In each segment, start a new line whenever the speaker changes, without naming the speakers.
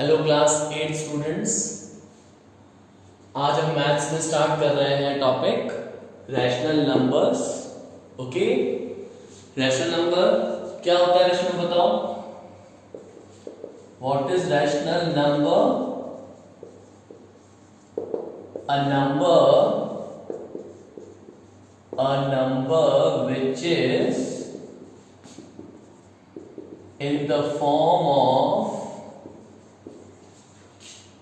Hello class 8 students. आज हम maths में स्टार्ट कर रहे हैं topic rational numbers. Okay, rational number क्या होता है? रैशनल बताओ, what is rational number? a number which is in the form of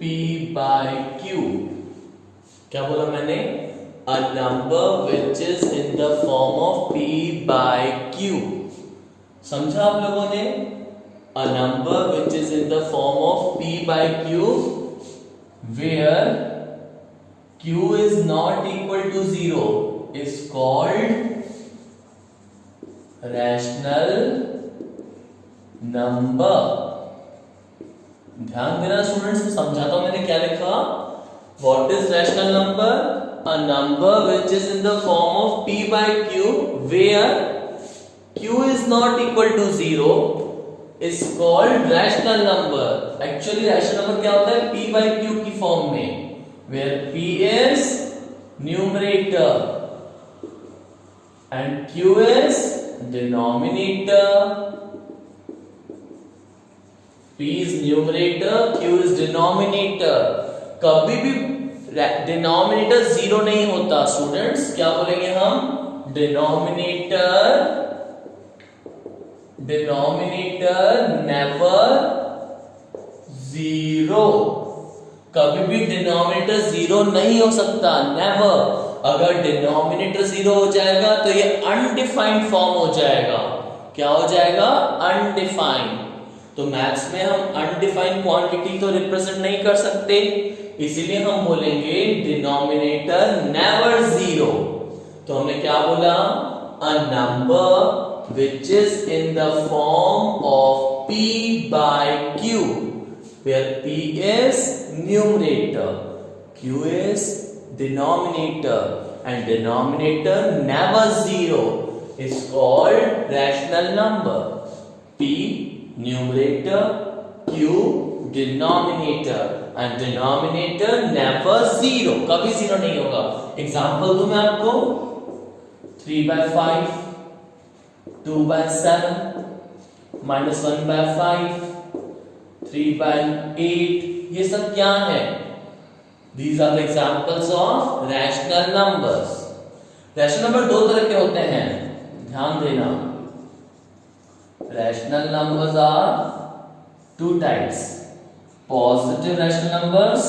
P by Q। क्या बोला मैंने? A number which is in the form of P by Q। समझा आप लोगों ने? A number which is in the form of P by Q where Q is not equal to 0 is called rational number। ध्यान देना students, समझाता हूं मैंने क्या लिखा। What is rational number? A number which is in the form of p by q where q is not equal to 0 is called rational number. Actually rational number क्या होता है? p by q की फॉर्म में, where p is numerator and q is denominator। p is numerator, q is denominator। कभी भी denominator zero नहीं होता स्टूडेंट्स। क्या बोलेंगे हम? Denominator never zero. कभी भी डिनोमिनेटर जीरो नहीं हो सकता, नेवर। अगर डिनोमिनेटर जीरो हो जाएगा तो ये अनडिफाइंड फॉर्म हो जाएगा। क्या हो जाएगा? अनडिफाइंड। तो मैथ्स में हम अनडिफाइंड क्वांटिटी तो रिप्रेजेंट नहीं कर सकते, इसीलिए हम बोलेंगे डिनोमिनेटर नेवर जीरो। तो हमने क्या बोला? अ number which is in the form of p by q where p is numerator, q is denominator and denominator never zero is called rational number। p numerator, q denominator and denominator never zero, कभी zero नहीं होगा। Example दूं मैं आपको, 3 by 5, 2 by 7, -1 by 5, 3 by 8, ये सब क्या है? These are the examples of rational numbers। rational number दो तरह के होते हैं, ध्यान देना। rational numbers are two types: positive rational numbers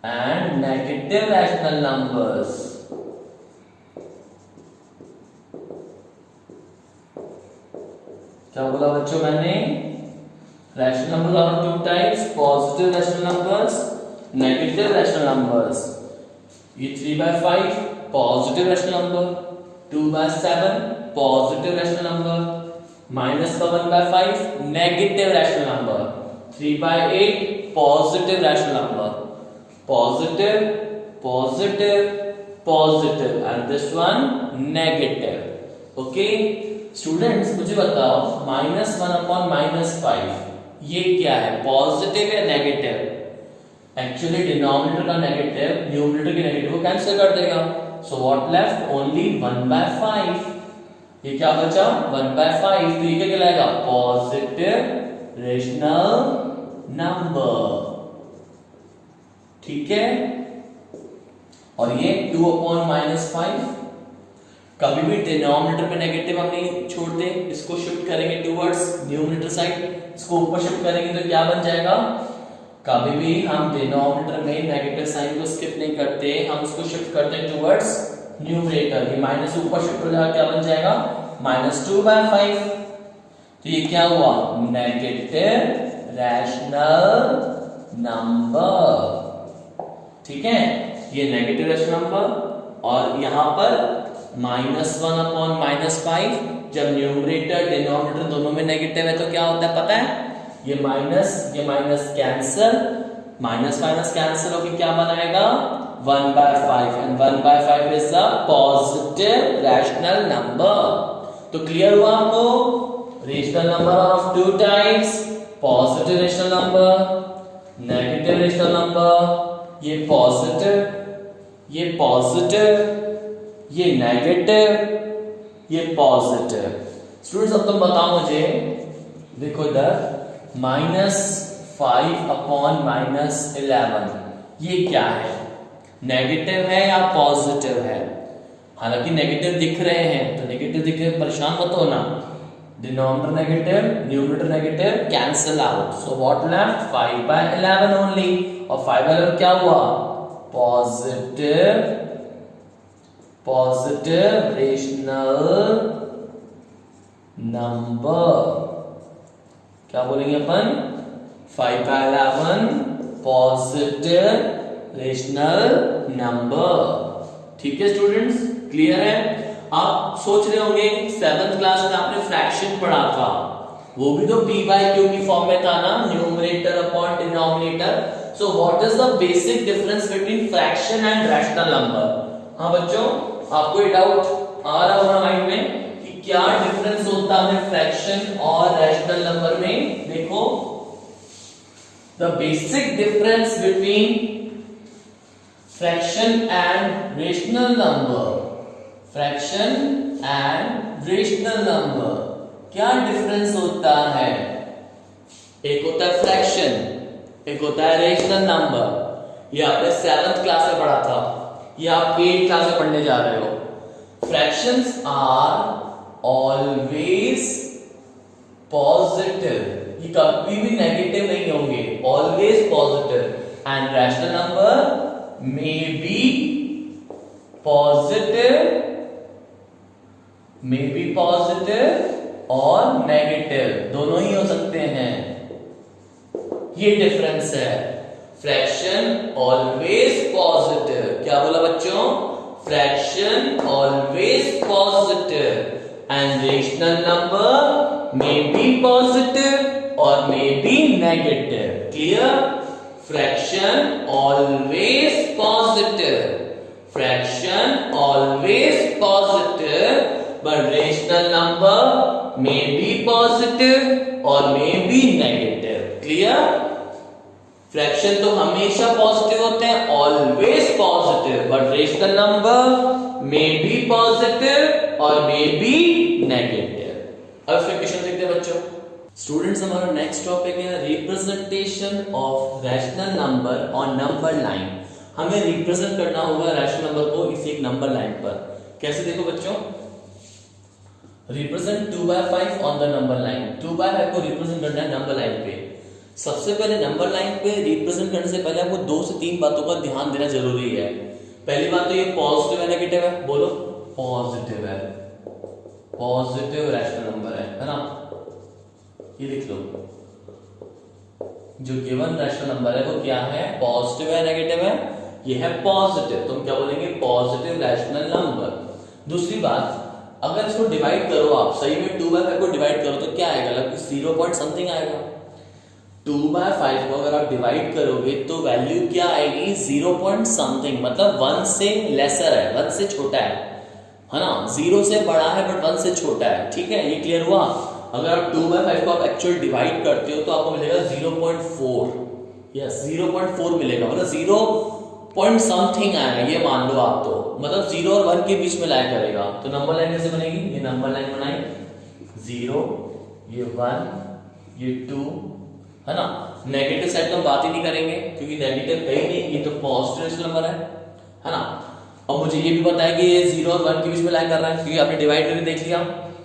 and negative rational numbers। क्या बोला बच्चों मैंने? Rational numbers are two types: positive rational numbers, negative rational numbers. ये 3 by 5 positive rational number, 2 by 7 positive rational number, -1 by 5 negative rational number, 3 by 8 positive rational number. Positive and this one negative. Okay students, मुझे बताओ -1/-5 ये क्या है? Positive या negative? Actually denominator का negative numerator के negative को कैंसिल कर देगा। So what left? ओनली 1/5। ये क्या बचा? 1/5। तो ये क्या कहलाएगा? Positive rational number. ठीक है। और ये 2/-5, कभी भी डिनोमिनेटर पे नेगेटिव हम नहीं छोड़ते, इसको शिफ्ट करेंगे टुवर्ड्स न्यूमरेटर साइड, इसको ऊपर शिफ्ट करेंगे तो क्या बन जाएगा? कभी भी हम डिनोमिनेटर में नेगेटिव साइन को स्किप नहीं करते, हम उसको शिफ्ट करते हैं टुवर्ड्स न्यूमरेटर। ये माइनस ऊपर शिफ्ट हो जाएगा, क्या बन जाएगा? -2/5। तो ये क्या हुआ? Negative rational number. ठीक है, ये नेगेटिव रैशनल नंबर। और यहां पर -1/-5, जब न्यूमरेटर डिनोमिनेटर दोनों में नेगेटिव है तो क्या होता है पता है? ये माइनस कैंसिल, माइनस कैंसिल होकर क्या बनाएगा? 1/5 and 1/5 is a positive rational number. तो क्लियर हुआ आपको? Rational number of to types, positive rational number, negative rational number, ये पॉजिटिव, ये पॉजिटिव, ये नेगेटिव, ये पॉजिटिव। स्टूडेंट्स अब तुम बताओ मुझे, देखो इधर -5 अपॉन -11 ये क्या है? नेगेटिव है या पॉजिटिव है? हालांकि नेगेटिव दिख रहे हैं, तो नेगेटिव दिख रहे परेशान मत होना। Denominator negative, numerator negative, cancel out, so what left 5/11 only. और 5/11 क्या हुआ? Positive rational number. क्या बोलेंगे अपन? 5/11 पॉजिटिव रेशनल नंबर। ठीक है स्टूडेंट्स, क्लियर है? आप सोच रहे होंगे 7th क्लास में आपने फ्रैक्शन पढ़ा था, वो भी तो p/q की फॉर्म में था ना, numerator upon denominator. So what is the basic difference between fraction and rational number? हाँ बच्चों, आपको ये डाउट आ रहा होगा माइंड में कि क्या डिफरेंस होता है फ्रैक्शन और रैशनल नंबर में? देखो, the basic difference between fraction and rational number, fraction and rational number, क्या डिफरेंस होता है? एक होता है फ्रैक्शन, एक होता है रेशनल नंबर। ये आपने 7th क्लास में पढ़ा था, ये आप 8th क्लास में पढ़ने जा रहे हो। फ्रैक्शंस आर ऑलवेज पॉजिटिव, ये कभी भी नेगेटिव नहीं होंगे, always positive. And rational number may be positive और नेगेटिव, दोनों ही हो सकते हैं। ये डिफरेंस है। फ्रैक्शन ऑलवेज पॉजिटिव, क्या बोला बच्चों? Fraction always positive and rational number may be positive और may be negative. Clear? Fraction always positive, fraction always positive, but rational number may be positive or may be negative. Clear? Fraction तो हमेशा positive होते हैं, always positive, but rational number may be positive or may be negative. अब इसका question देखते हैं बच्चों। Students, हमारा नेक्स्ट टॉपिक है representation of rational number on number line. हमें रिप्रेजेंट करना होगा रैशनल नंबर को इसी एक नंबर लाइन पर। कैसे? देखो बच्चों, represent 2/5 on the number line. 2/5 को रिप्रेजेंट करना है नंबर लाइन पे। सबसे पहले नंबर लाइन पे रिप्रेजेंट करने से पहले आपको 2 से 3 बातों का ध्यान देना जरूरी है। पहली बात तो ये पॉजिटिव है नेगेटिव है? बोलो, पॉजिटिव है, पॉजिटिव रैशनल नंबर है ना? ये लिख लो, जो गिवन रैशनल नंबर है वो क्या है? पॉजिटिव है नेगेटिव है? ये है पॉजिटिव, तो हम क्या बोलेंगे? Positive rational number. दूसरी बात, अगर इसको डिवाइड करो आप, सही में 2/5 को डिवाइड करो तो क्या आएगा? लगभग 0 पॉइंट समथिंग आएगा। 2/5 को अगर आप डिवाइड करोगे तो वैल्यू क्या आएगी? 0 पॉइंट समथिंग, मतलब 1 से लेसर है, 1 से छोटा है ना? 0 से बड़ा है बट 1 से छोटा है। ठीक है, ये क्लियर हुआ? अगर आप 2/5 को आप एक्चुअल डिवाइड करते हो तो आपको मिलेगा 0.4, यस 0.4 मिलेगा, मतलब 0 पॉइंट समथिंग आएगा, ये मान लो आप। तो मतलब 0 और 1 के बीच में लाया करेगा। तो नंबर लाइन कैसे बनेगी? ये नंबर लाइन बनाई, 0, ये 1, ये 2, है ना? नेगेटिव साइड तो हम बात ही नहीं करेंगे क्योंकि नेगेटिव कहीं नहीं, ये तो पॉजिटिव नंबर है ना? और मुझे ये भी पता है कि ये 0 और 1 के बीच में लाया कर रहा है क्योंकि आपने डिवाइड करके देख लिया,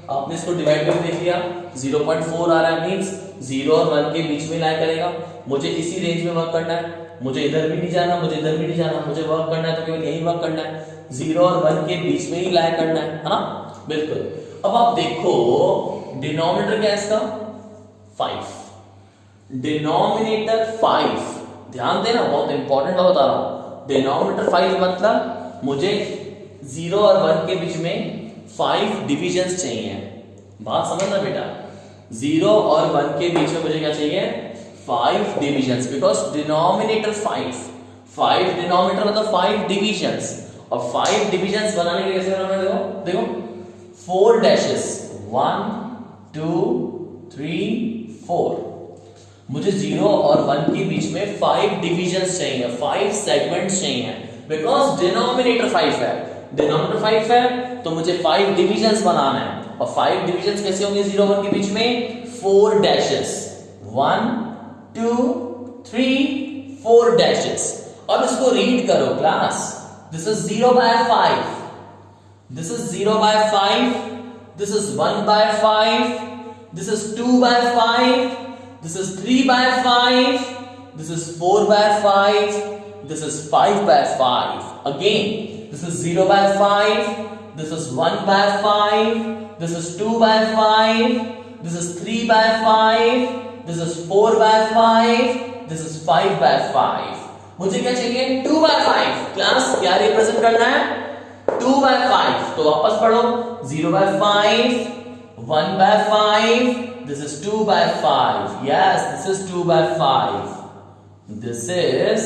आपने इसको डिवाइड करके देख लिया, 0.4 आ रहा है, मींस 0 और 1 के बीच में लाया करेगा। मुझे इसी रेंज में वर्क करना है, मुझे इधर भी नहीं जाना, मुझे इधर भी नहीं जाना, मुझे वर्क करना है तो केवल यही वर्क करना है, 0 और 1 के बीच में ही लाया करना है ना? बिल्कुल। अब आप देखो डिनोमिनेटर क्या है इसका? 5, डिनोमिनेटर 5, ध्यान देना, बहुत इंपॉर्टेंट बात बता रहा हूं। डिनोमिनेटर 5 मतलब मुझे 0 और 1 के बीच में 5 डिविजन्स चाहिए। बात समझना बेटा, 0 और 1 के बीच में मुझे क्या चाहिए? 5 डिविजन्स, बिकॉज डिनोमिनेटर 5, 5 डिनोमिनेटर मतलब 5 डिविजन्स, और 5 डिविजन्स बनाने के लिए कैसे बनाना है? देखो 4 डैशेस, 1 2 3 4। मुझे 0 और 1 के बीच में 5 डिविजन्स चाहिए, 5 सेगमेंट्स चाहिए, बिकॉज डिनोमिनेटर 5 है, डिनोमिनेटर 5 है तो मुझे 5 डिविजन्स बनाना है। और 5 डिविजन्स कैसे होंगे 0 1 के बीच में? 4 डैशेस, 1 2 3 4 डैशेस। अब इसको रीड करो class, this is 0 by 5, this is 0 by 5, this is 1 by 5, this is 2 by 5, this is 3 by 5, this is 4 by 5, this is 5 by 5. Again, this is 0 by 5, this is 1 by 5, this is 2 by 5, this is 3 by 5, this is 4 by 5, this is 5 by 5. मुझे क्या चाहिए? 2 by 5. Class क्या represent करना है? 2 by 5. तो वापस पढ़ो, 0 by 5, 1 by 5, this is 2 by 5. Yes, this is 2 by 5. This is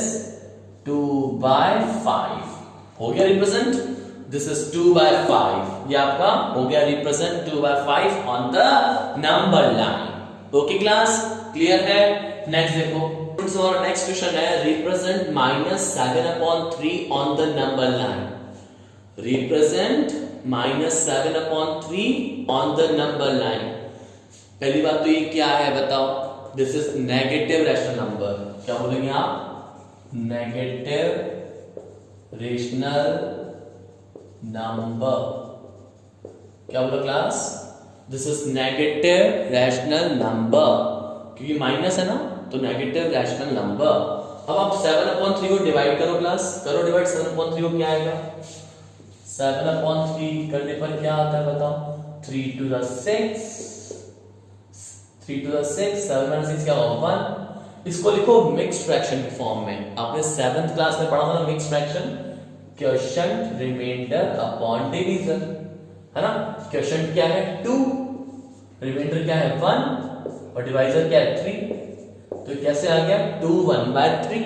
2 by 5. हो गया रिप्रेजेंट? This is 2 by 5. ये आपका हो गया represent 2 by 5 on the number line. Okay class, clear है? नेक्स्ट देखो, और नेक्स्ट क्वेश्चन है represent -7/3 on the number line. Represent -7/3 on the number line. पहली बात तो ये क्या है बताओ? This is negative rational number. क्या बोलेंगे आप? Negative rational number. क्या बोला class? This is negative rational number, क्योंकि माइनस है ना, तो नेगेटिव रैशनल नंबर. अब आप 7/3 को डिवाइड करो क्लास, करो डिवाइड 7/3 को, क्या आएगा? 7/3 करने पर क्या आता है बताओ? 3 to the 6, 3 to the 6, 7 minus 6 क्या होगा? 1. इसको लिखो मिक्स्ड फ्रैक्शन के फॉर्म में. आपने 7th क्लास में पढ़ा था ना mixed fraction, quotient remainder upon division, है ना? क्वोशिएंट क्या है? 2, रिमाइंडर क्या है? 1, और डिवाइजर क्या है? 3. तो कैसे आ गया? 2 1 by 3.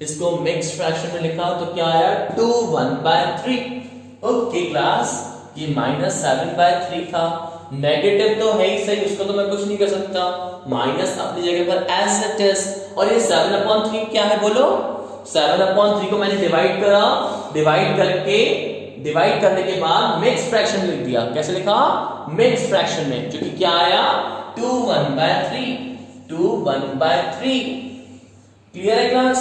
इसको मिक्स्ड फ्रैक्शन में लिखा तो क्या आया? 2 1 by 3. ओके क्लास, ये -7/3 था. नेगेटिव तो है ही सही, उसको तो मैं कुछ नहीं कर सकता, माइनस अपनी जगह पर एज इट इज. और ये 7/3 क्या है बोलो? 7/3 को मैंने डिवाइड करा, डिवाइड करने के बाद मिक्स फ्रैक्शन लिख दिया. कैसे लिखा? मिक्स फ्रैक्शन में, जो कि क्या आया? 2 1 by 3, 2 1 by 3. क्लियर है क्लास?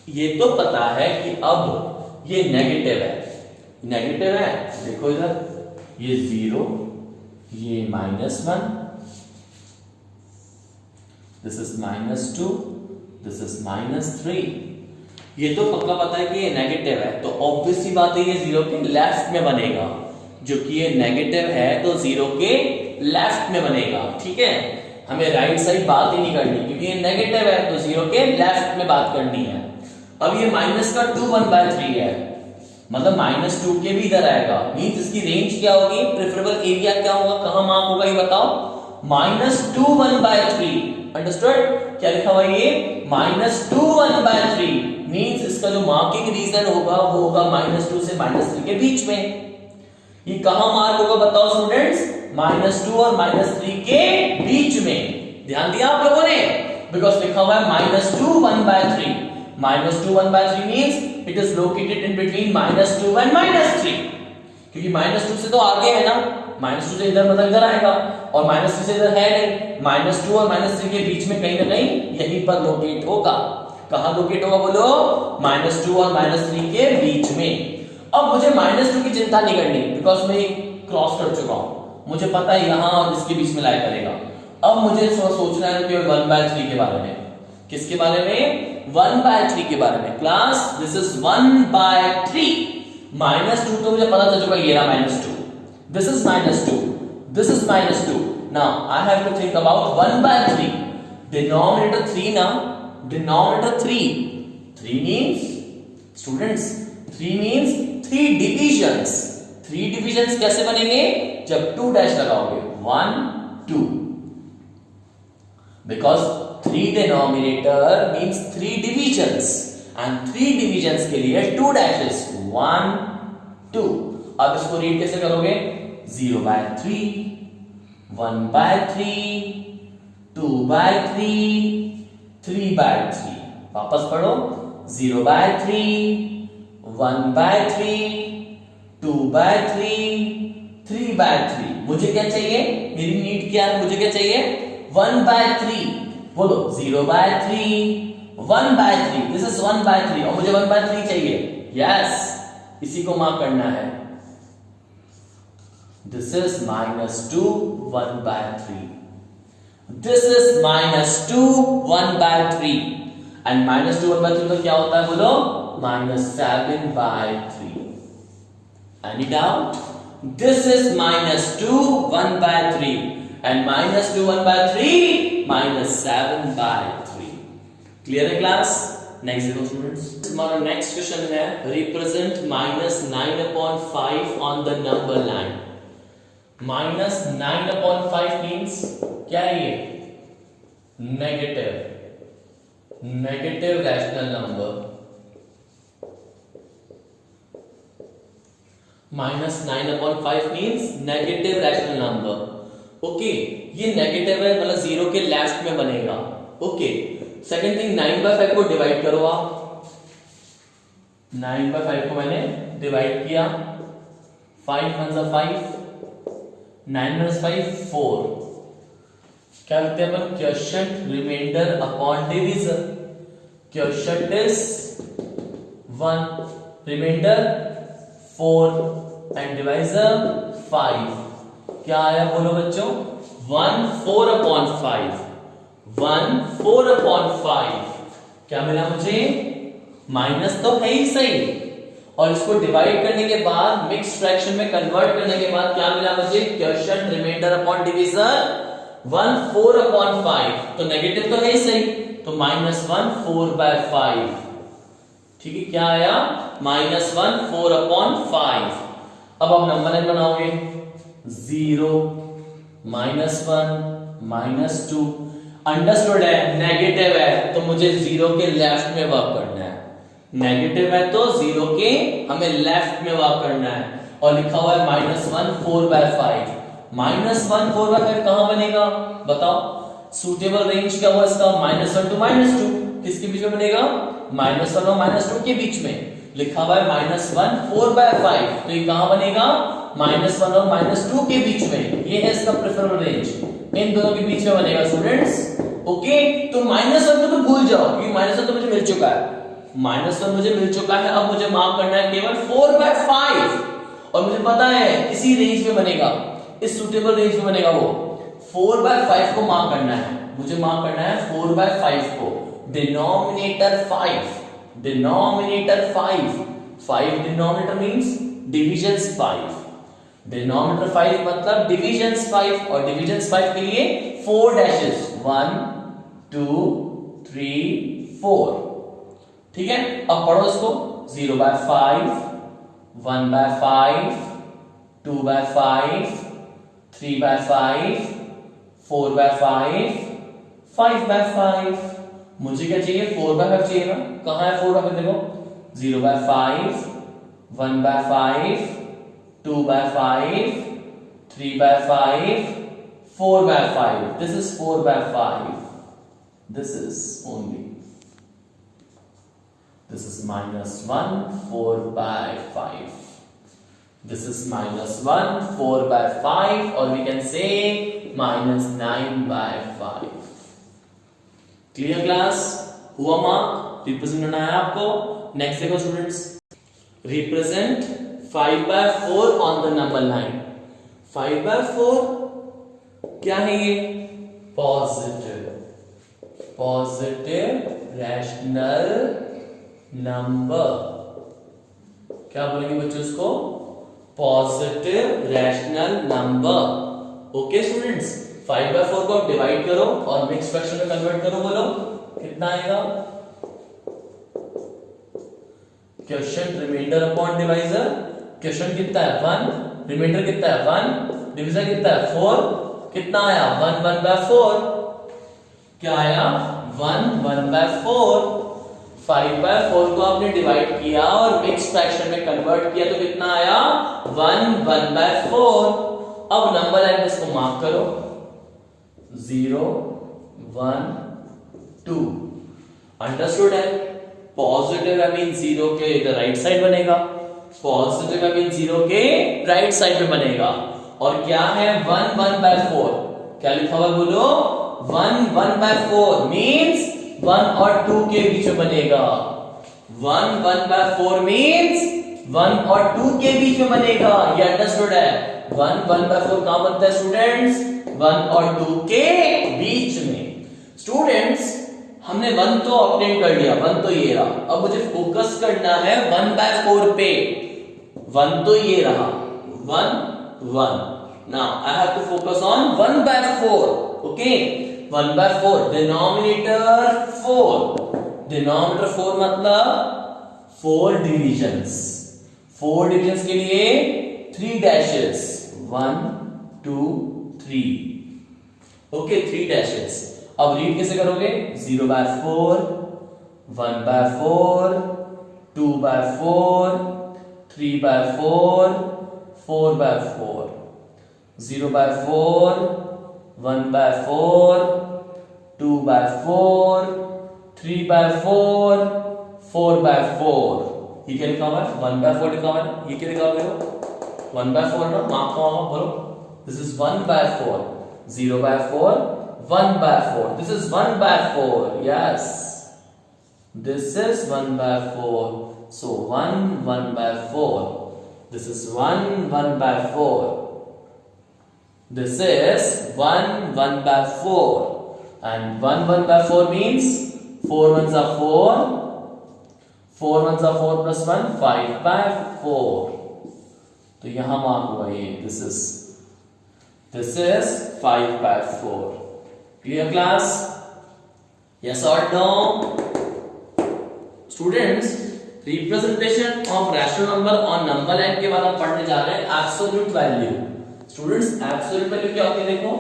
ये तो पता है कि अब ये नेगेटिव है, नेगेटिव है. देखो इधर, ये 0, ये -1, दिस इज -2, दिस इज -3. ये तो पक्का पता है कि ये नेगेटिव है, तो ऑब्वियस सी बात है ये 0 के लेफ्ट में बनेगा. जो कि ये नेगेटिव है तो 0 के लेफ्ट में बनेगा. ठीक है, हमें राइट साइड बात ही नहीं करनी, क्योंकि ये नेगेटिव है तो 0 के लेफ्ट में बात करनी है. अब ये माइनस का 2 1 by 3 है, मतलब -2 के भी इधर आएगा. मींस इसकी रेंज क्या होगी? प्रेफरेबल एरिया क्या होगा? कहां मार्क होगा ये बताओ? -2 1 by 3. अंडरस्टूड? क्या लिखा हुआ ये? -2 1 by 3. मींस इसका जो मार्किंग रीजन होगा वो होगा -2 से -3 के बीच में. ये कहां मार्क होगा बताओ स्टूडेंट्स? -2 और -3 के बीच में. ध्यान दिया आप लोगों ने? बिकॉज लिखा हुआ है -2 1 by 3. -2 1 by 3 means it is located in between -2 and -3. क्योंकि -2 से तो आगे है ना, -2 से इधर मतलब इधर आएगा, और -3 से इधर है नहीं. -2 और -3 के बीच में कहीं ना कहीं यहीं पर लोकेट होगा. कहां लोकेट होगा बोलो? -2 और -3 के बीच में. अब मुझे -2 की चिंता नहीं करनी, बिकॉज मैं क्रॉस कर चुका हूं. मुझे पता है यहां और इसके बीच में लाई करेगा. अब मुझे सोचना है कि 1 by 3 के बारे में. किसके बारे में? 1 by 3 के बारे में. Class, this is 1 by 3. -2 तो मुझे पता चल चुका, ये रहा -2. This is -2, this is -2. Now I have to think about 1 by 3. Denominator 3 ना, denominator 3. 3 means students, 3 means 3 divisions. 3 divisions कैसे बनेंगे? जब 2 डैश लगाओगे. 1 2, because 3 denominator means 3 divisions and 3 divisions के लिए 2 डैशेस 1 2। अब इसको रीड कैसे करोगे? 0/3, 1/3, 2/3, 3/3। वापस पढ़ो 0/3, 1/3, 2/3, 3/3। मुझे क्या चाहिए? मेरी नीड क्या है? मुझे क्या चाहिए? 1/3। बोलो 0/3, 1/3। दिस इज 1/3 और मुझे 1/3 चाहिए। यस, इसी को मार्क करना है। This is -2 1/3। This is -2 1/3 and -2 1/3 तो क्या होता है? बोलो -7/3। Any doubt? This is -2 1/3 and -2 1/3 -7/3। Clear है क्लास? नेक्स्ट देखो स्टूडेंट्स, हमारा नेक्स्ट क्वेश्चन है represent -9/5 on the number line. -9/5 means क्या है ये? Negative rational number. -9/5 means negative rational number. Okay, ये नेगेटिव है मतलब 0 के लेफ्ट में बनेगा। ओके, सेकंड थिंग 9/5 को डिवाइड करो आप। 9/5 को मैंने डिवाइड किया, 5 1 जा 5, 9 - 5 4। क्या लिखते हैं अपन? Quotient remainder upon division. Quotient is 1, remainder 4 and divisor 5। क्या आया बोलो बच्चों? 1 4/5। 1 4/5 क्या मिला मुझे? माइनस तो है ही सही, और इसको डिवाइड करने के बाद मिक्स फ्रैक्शन में कन्वर्ट करने के बाद क्या मिला मुझे? Quotient remainder upon divisor 1 4/5। तो नेगेटिव तो है ही सही, तो -1 4/5। ठीक है, क्या आया? -1 4/5। अब आप नंबर लाइन बनाओगे 0 -1 -2। अंडरस्टूड है? नेगेटिव है तो मुझे 0 के लेफ्ट में वर्क करना है। नेगेटिव है तो 0 के हमें लेफ्ट में वर्क करना है, और लिखा हुआ है -1 4/5। -1 4/5 कहां बनेगा? बताओ। सूटेबल रेंज क्या हुआ इसका? -1 to -2। किसके बीच में बनेगा? -1 और -2 के बीच में। लिखा हुआ है -1 4/5, तो ये कहां बनेगा? -1 और -2 के बीच में। ये है इसका प्रेफरेबल रेंज, इन दोनों के बीच में बनेगा स्टूडेंट्स। ओके, तो -1 तो भूल जाओ क्योंकि -1 तो मुझे मिल चुका है। -1 मुझे मिल चुका है, अब मुझे मार्क करना है केवल 4/5, और मुझे पता है इसी रेंज में बनेगा, इस सूटेबल रेंज में बनेगा। वो 4/5 को मार्क करना है, मुझे मार्क करना है 4/5 को। Denominator 5, denominator 5 denominator means divisions 5। Denominator 5 मतलब डिविजन्स 5, और डिविजन्स 5 के लिए 4 डैशेस 1 2 3 4। ठीक है, अब पढ़ो इसको 0/5 1/5 2/5 3/5 4/5 5/5। मुझे क्या चाहिए? 4/5 चाहिए ना। कहां है 4/5? देखो 0/5 1/5 2/5 3/5 4/5। This is 4/5. This is only. This is -1 4/5. This is -1 4/5, or we can say -9/5. Clear class? हुआ मार्क? रिप्रेजेंट करना है आपको। नेक्स्ट देखो students, represent 5/4 on the number line. 5/4 क्या है ये? Positive rational number. क्या बोलेंगे बच्चों इसको? Positive rational number. Okay students, 5/4 को डिवाइड करो और मिक्स फ्रैक्शन में कन्वर्ट करो। बोलो कितना आएगा? Quotient remainder upon divisor. Quotient कितना है? 1, रिमाइंडर कितना है? 1, डिविजर कितना है? 4। कितना आया? 1/4। क्या आया? 1/4। 5/4 को आपने डिवाइड किया और मिक्स फ्रैक्शन में कन्वर्ट किया तो कितना आया 1/4। अब नंबर लाइन में इसको मार्क करो 0 1 2। अंडरस्टूड है? पॉजिटिव है मीन 0 के इधर राइट साइड बनेगा, पॉजिटिव है मीन 0 के राइट साइड में बनेगा। और क्या है 1/4, क्या लिखा हुआ बोलो 1/4 मींस 1 और 2 के बीच में बनेगा। 1/4 मींस 1 और 2 के बीच में बनेगा। ये अंडरस्टूड है? 1/4 कहां बनता है स्टूडेंट्स? 1 और 2 के बीच में। स्टूडेंट्स हमने 1 तो ऑब्टेन कर लिया, 1 तो ये रहा। अब मुझे फोकस करना है 1/4 पे। 1 तो ये रहा 1 1। Now I have to focus on 1/4। Okay 1/4 denominator 4। Denominator 4 मतलब 4 डिविजन्स। 4 डिविजन्स के लिए 3 डैशेस 1 2 3। Okay 3 dashes. अब रीड कैसे करोगे? 0/4 1/4 2/4 3/4 4/4। 0/4 1/4 2/4 3/4 4/4। ये क्या लिखा हुआ है? 1/4 लिखा हुआ है। ये क्या लिखा हुआ है? 1/4 ना, मार्क करो बोलो। This is 1/4। 0/4 1/4। This is 1/4. Yes, this is 1/4. So 1/4. This is 1/4. This is 1/4. And 1/4 means 4 ones are 4. 4 ones are 4 plus 1 5/4. तो यहां मार्क हुआ ये। This is 5/4. Clear class? Yes or no? Students, representation of rational number on number line के बाद हम पढ़ने जा रहे हैं absolute value। Students, absolute value क्या होती है देखो।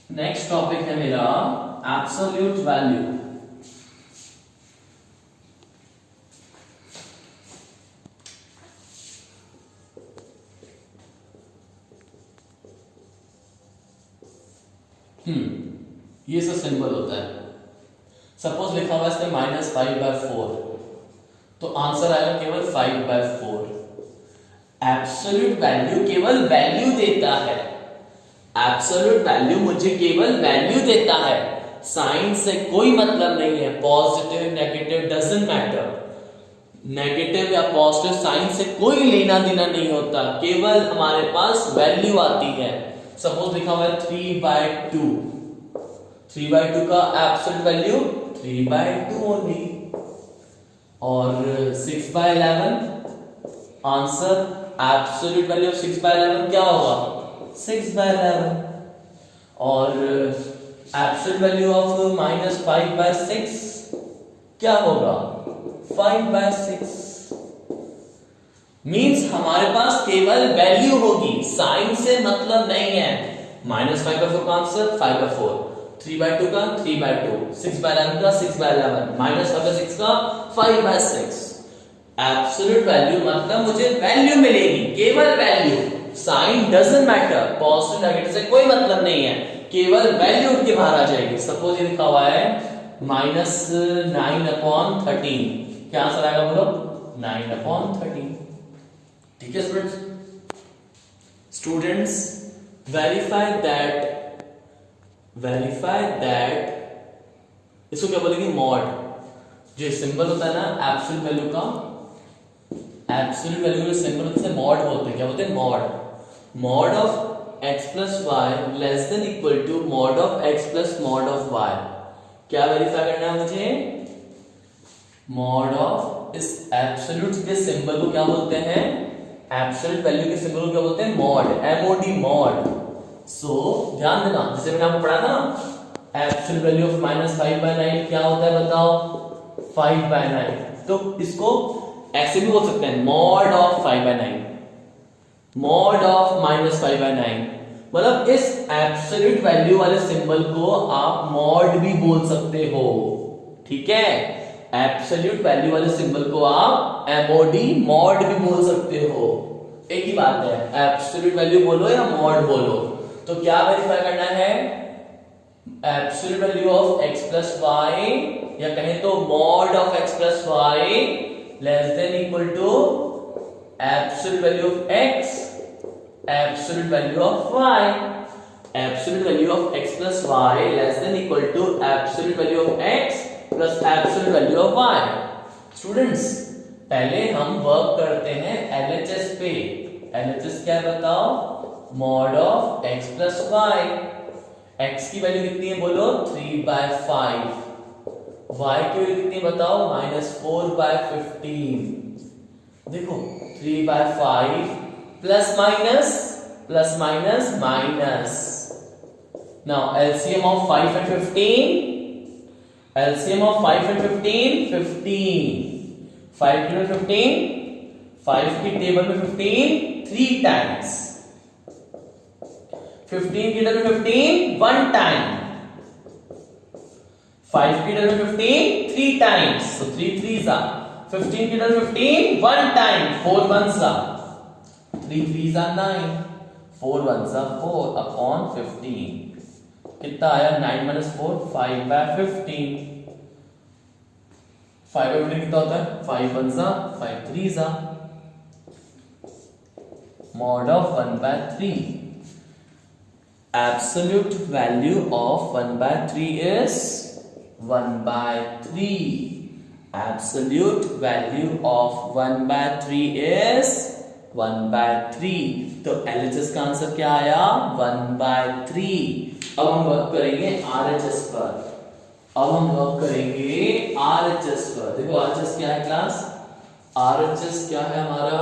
नेक्स्ट टॉपिक है मेरा absolute value। ये सब सिंबल होता है। सपोज लिखा हुआ है इसमें -5/4 तो आंसर आएगा केवल 5/4। एब्सोल्यूट वैल्यू केवल वैल्यू देता है। एब्सोल्यूट वैल्यू मुझे केवल वैल्यू देता है, साइन से कोई मतलब नहीं है। Positive negative doesn't matter. Negative या पॉजिटिव साइन से कोई लेना देना नहीं होता, केवल हमारे पास वैल्यू आती है। सपोज लिखा हुआ है 3/2। 3/2 का एब्सोल्यूट वैल्यू 3/2 ओनली। और 6/11 आंसर एब्सोल्यूट वैल्यू ऑफ 6/11 क्या होगा? 6/11। और एब्सोल्यूट वैल्यू ऑफ -5/6 क्या होगा? 5/6। मींस हमारे पास केवल वैल्यू होगी, साइन से मतलब नहीं है। -5/4 का आंसर 5/4, 3/2 का 3/2, 6/11 का 6/11, -5/6 का 5/6। एब्सोल्यूट वैल्यू मतलब मुझे वैल्यू मिलेगी, केवल value. Sign doesn't matter, positive negative से कोई मतलब नहीं है, केवल वैल्यू उठ के बाहर आ जाएगी। सपोज ये लिखा हुआ है -9/13, क्या आंसर आएगा बोलो? 9/13। ठीक है स्टूडेंट्स, वेरीफाई दैट इसको क्या बोलेंगे? मॉड। जो सिंबल होता है ना एब्सोल्यूट वैल्यू का, एब्सोल्यूट वैल्यू के सिंबल होते हैं मॉड होते हैं। क्या होते हैं? Mod. Mod of x plus y less than equal to mod of x plus mod of y. क्या वेरीफाई करना है मुझे? मॉड ऑफ इस एब्सोल्यूट के सिंबल को क्या बोलते हैं? एब्सोल्यूट वैल्यू के सिंबल को क्या बोलते हैं? मॉड। MOD, mod. सो ध्यान देना, जैसे मैंने आपको पढ़ा था एब्सोल्यूट वैल्यू ऑफ -5/9 क्या होता है बताओ? 5/9। तो इसको ऐसे भी बोल सकते हैं, मॉड ऑफ 5/9, मॉड ऑफ -5/9। मतलब इस एब्सोल्यूट वैल्यू वाले सिंबल को आप मॉड भी बोल सकते हो, ठीक है। एब्सोल्यूट वैल्यू वाले सिंबल को आप एमओडी मॉड भी बोल सकते हो, एक ही बात है, एब्सोल्यूट वैल्यू बोलो या मॉड बोलो। तो क्या वेरीफाई करना है, absolute value of x plus y, या कहें तो mod of x plus y less than equal to absolute value of x absolute value of y, absolute value of x plus y less than equal to absolute value of x plus absolute value of y। Students पहले हम work करते हैं LHS पे। LHS क्या है बताओ, mod of x plus y. x की value कितनी है बोलो, 3/5। y की वैल्यू कितनी है बताओ, -4/15। देखो 3/5 plus minus minus। Now LCM of 5 and 15, LCM of 5 and 15, 15। 5 की टेबल 15, 5 की टेबल में 15 3 टाइम्स, 15 की टेबल में 15 1 टाइम, 5 की टेबल में 15 3 टाइम्स, so 3 3s are 15 की टेबल में 15 1 time, 4 1s are 3 3s are 9, 4 1s are 4 upon 15। कितना आया, 9 minus 4 5/15। 5/15 कितना होता है, 5 1s are 5 3s are, mod of 1/3। Absolute value of 1/3 is 1/3। Absolute value of 1/3 is 1/3। तो LHS का आंसर क्या आया, 1/3। अब हम वर्क करेंगे RHS पर। अब हम वर्क करेंगे RHS पर। देखो RHS क्या है क्लास, RHS क्या है हमारा,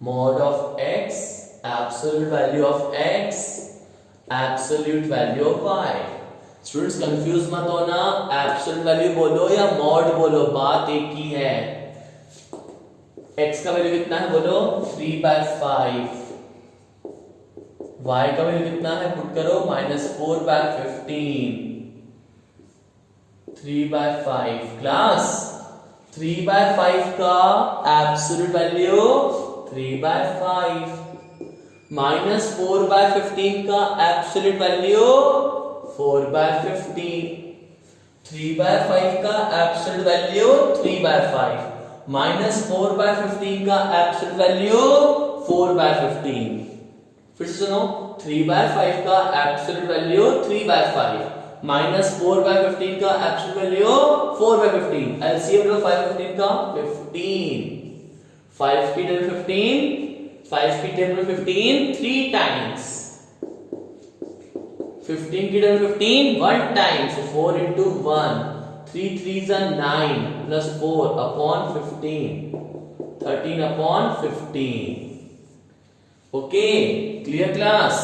mod of x, absolute value of x, absolute value of y। Students confuse मत होना, एब्सोल्यूट वैल्यू बोलो या मॉड बोलो, बात एक ही है। x का वैल्यू कितना है बोलो, 3/5। y का वैल्यू कितना है, पुट करो, -4/15। 3/5 क्लास, 3/5 का एब्सोल्यूट वैल्यू 3/5, -4/15 का एब्सोल्यूट वैल्यू 4/15। 3/5 का एब्सोल्यूट वैल्यू 3/5, -4/15 का एब्सोल्यूट वैल्यू 4/15। फिर से सुनो, 3/5 का एब्सोल्यूट वैल्यू 3/5, -4/15 का एब्सोल्यूट वैल्यू 4/15। एलसीएम लो 5/15 का 15, 5 की टेबल 15, 5 की टेबल 15 3 टाइम्स, 15 की table 15 1 times, 4 into 1, 3 3s are 9 plus 4 upon 15, 13 upon 15। Okay clear class.